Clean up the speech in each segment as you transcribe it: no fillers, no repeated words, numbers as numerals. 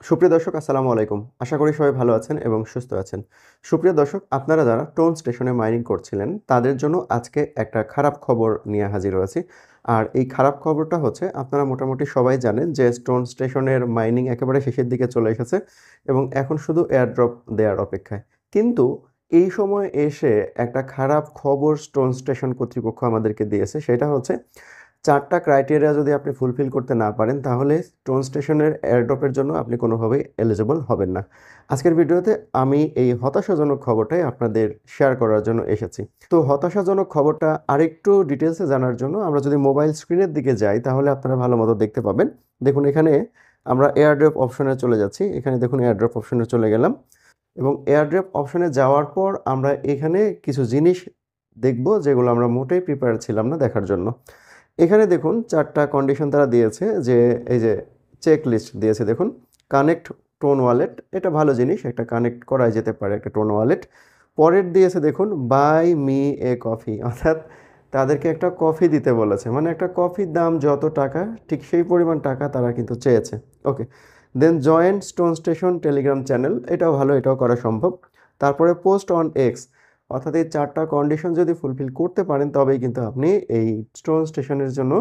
সুপ্রিয় দর্শক আসসালামু আলাইকুম। আশা করি সবাই ভালো আছেন এবং সুস্থ আছেন। সুপ্রিয় দর্শক, আপনারা যারা টোন স্টেশনে মাইনিং করছিলেন তাদের জন্য আজকে একটা খারাপ খবর নিয়ে হাজির হয়েছি। আর এই খারাপ খবরটা হচ্ছে, আপনারা মোটামুটি সবাই জানেন যে টোন স্টেশনের মাইনিং একেবারে শেষের দিকে চলে এসেছে এবং এখন শুধু এয়ারড্রপ দেওয়ার অপেক্ষায়। কিন্তু এই সময় এসে একটা খারাপ খবর টোন স্টেশন কর্তৃপক্ষ আমাদেরকে দিয়েছে। সেটা হচ্ছে, ৪ টা ক্রাইটেরিয়া যদি আপনি ফুলফিল করতে না পারেন, তাহলে টোন স্টেশনের এয়ারড্রপের জন্য আপনি কোনোভাবেই এলিজিবল হবেন না। আজকের ভিডিওতে আমি এই হতাশাজনক খবরটাই আপনাদের শেয়ার করার জন্য এসেছি। তো হতাশাজনক খবরটা আরেকটু ডিটেইলসে জানার জন্য আমরা যদি মোবাইল স্ক্রিনের দিকে যাই, তাহলে আপনারা ভালোমতো দেখতে পাবেন। দেখুন, এখানে আমরা এয়ারড্রপ অপশনে চলে যাচ্ছি। এখানে দেখুন, এয়ারড্রপ অপশনে চলে গেলাম এবং এয়ারড্রপ অপশনে যাওয়ার পর আমরা এখানে কিছু জিনিস দেখব, যেগুলো আমরা মোটেই প্রিপেয়ার ছিলাম না দেখার জন্য। এখানে দেখুন ৪ টা কন্ডিশন তারা দিয়েছে, যে এই যে চেক লিস্ট দিয়েছে দেখুন। কানেক্ট টোন ওয়ালেট, এটা ভালো জিনিস, একটা কানেক্ট করাই যেতে পারে একটা টোন ওয়ালেট। পরের দিয়েছে দেখুন, বাই মি এ কফি, অর্থাৎ তাদেরকে একটা কফি দিতে বলেছে, মানে একটা কফির দাম যত টাকা ঠিক সেই পরিমাণ টাকা তারা কিন্তু চেয়েছে। Okay, then join stone station Telegram channel, এটাও ভালো, এটাও করা সম্ভব। তারপরে পোস্ট অন এক্স, অর্থাৎ এই ৪ টা কন্ডিশন যদি ফুলফিল করতে পারেন তবেই কিন্তু আপনি এই স্টোন স্টেশনের জন্য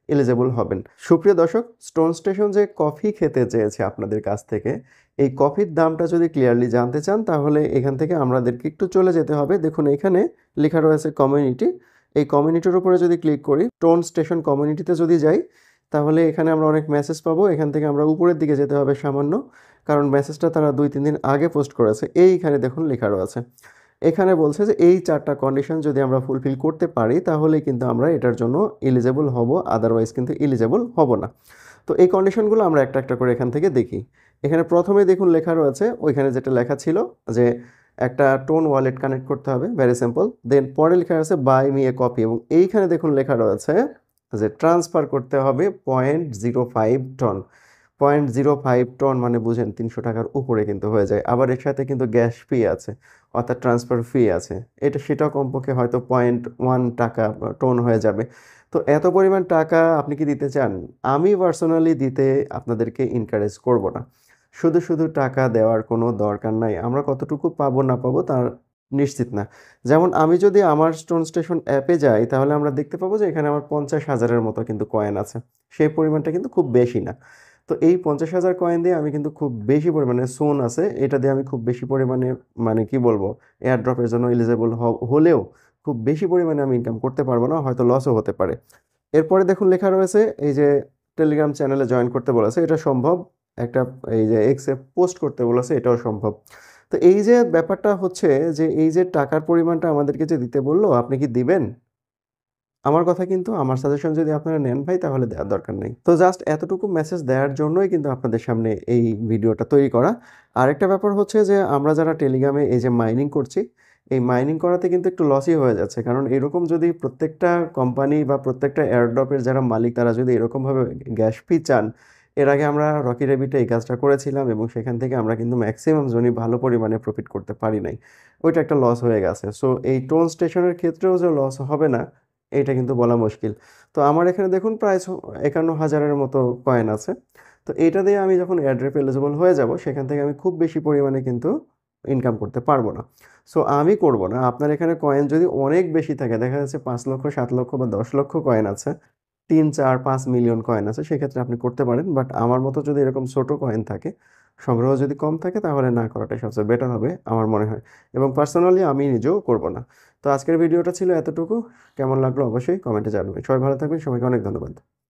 এলিজেবল হবেন। সুপ্রিয় দর্শক, স্টোন স্টেশন যে কফি খেতে চেয়েছে আপনাদের কাছ থেকে, এই কফির দামটা যদি ক্লিয়ারলি জানতে চান, তাহলে এখান থেকে আমাদেরকে একটু চলে যেতে হবে। দেখুন, এখানে লেখা রয়েছে কমিউনিটি। এই কমিউনিটির উপরে যদি ক্লিক করি, টোন স্টেশন কমিউনিটিতে যদি যাই, তাহলে এখানে আমরা অনেক মেসেজ পাবো। এখান থেকে আমরা উপরের দিকে যেতে হবে সামান্য, কারণ মেসেজটা তারা ২-৩ দিন আগে পোস্ট করেছে। এইখানে দেখুন লেখা রয়েছে, এখানে বলছে যে এই ৪ টা কন্ডিশন যদি আমরা ফুলফিল করতে পারি, তাহলেই কিন্তু আমরা এটার জন্য এলিজেবল হব, আদারওয়াইজ কিন্তু এলিজেবল হব না। তো এই কন্ডিশনগুলো আমরা একটা একটা করে এখান থেকে দেখি। এখানে প্রথমে দেখুন লেখা রয়েছে, ওইখানে যেটা লেখা ছিল যে একটা টোন ওয়ালেট কানেক্ট করতে হবে, ভেরি সিম্পল। দেন পরে লেখা আছে বাই মি এ কপি, এবং এইখানে দেখুন লেখা রয়েছে যে ট্রান্সফার করতে হবে 0.05 টন। 0.05 টন মানে বুঝেন ৩০০ টাকার উপরে কিন্তু হয়ে যায়। আবার এর সাথে কিন্তু গ্যাস ফি আছে, অর্থাৎ ট্রান্সফার ফি আছে। সেটাও কমপক্ষে হয়তো 0.1 টাকা টোন হয়ে যাবে। তো এত পরিমাণ টাকা আপনি কি দিতে চান? আমি পার্সোনালি দিতে আপনাদেরকে এনকারেজ করব না। শুধু, শুধু টাকা দেওয়ার কোনো দরকার নাই। আমরা কতটুকু পাবো না পাবো তার নিশ্চিত না। যেমন আমি যদি আমার স্টোন স্টেশন অ্যাপে যাই, তাহলে আমরা দেখতে পাবো যে এখানে আমার ৫০,০০০ এর মতো কিন্তু কয়েন আছে। সেই পরিমাণটা কিন্তু খুব বেশি না। তো এই ৫০,০০০ কয়েন দিয়ে আমি কিন্তু খুব বেশি পরিমাণে সুন আছে, এটা দিয়ে আমি খুব বেশি পরিমাণে, মানে কি বলবো, এয়ারড্রপের জন্য এলিজিবল হলেও খুব বেশি পরিমাণে আমি ইনকাম করতে পারবো না, হয়তো লসও হতে পারে। এরপরে দেখুন লেখা রয়েছে এই যে টেলিগ্রাম চ্যানেলে জয়েন করতে বলেছে, এটা সম্ভব। একটা এই যে এক্সে পোস্ট করতে বলেছে, এটাও সম্ভব। তো এই যে ব্যাপারটা হচ্ছে, যে এই যে টাকার পরিমাণটা আমাদেরকে যে দিতে বলল, আপনি কি দিবেন? আমার কথা কিন্তু, আমার সাজেশন যদি আপনারা নেন ভাই, তাহলে দেওয়ার দরকার নেই। তো জাস্ট এতটুকু মেসেজ দেওয়ার জন্যই কিন্তু আপনাদের সামনে এই ভিডিওটা তৈরি করা। আরেকটা ব্যাপার হচ্ছে যে, আমরা যারা টেলিগ্রামে এই যে মাইনিং করছি, এই মাইনিং করাতে কিন্তু একটু লসই হয়ে যাচ্ছে। কারণ এরকম যদি প্রত্যেকটা কোম্পানি বা প্রত্যেকটা এয়ারড্রপের যারা মালিক, তারা যদি এরকমভাবে গ্যাস ফি চান, এর আগে আমরা রকি রেবিটে এই কাজটা করেছিলাম এবং সেখান থেকে আমরা কিন্তু ম্যাক্সিমাম জনই ভালো পরিমাণে প্রফিট করতে পারি নাই। ওইটা একটা লস হয়ে গেছে। সো এই টোন স্টেশনের ক্ষেত্রেও যে লস হবে না, এইটা কিন্তু বলা মুশকিল। তো আমার এখানে দেখুন প্রায় ৫১,০০০ এর মতো কয়েন আছে। তো এইটা দিয়ে আমি যখন এয়ারড্রপ এলিজিবল হয়ে যাব, সেখান থেকে আমি খুব বেশি পরিমাণে কিন্তু ইনকাম করতে পারব না। সো আমি করব না। আপনার এখানে কয়েন যদি অনেক বেশি থাকে, দেখা যাচ্ছে ৫,০০,০০০, ৭,০০,০০০ বা ১০,০০,০০০ কয়েন আছে, ৩, ৪, ৫ মিলিয়ন কয়েন আছে, সেক্ষেত্রে আপনি করতে পারেন। বাট আমার মতো যদি এরকম ছোট কয়েন থাকে, সংগ্রহ যদি কম থাকে, তাহলে না করাটাই সবচেয়ে বেটার হবে আমার মনে হয়। এবং পার্সোনালি আমি নিজেও করব না। তো আজকের ভিডিওটা ছিল এতটুকু। কেমন লাগলো অবশ্যই কমেন্টে জানাবেন। সবাই ভালো থাকবেন। সবাইকে অনেক ধন্যবাদ।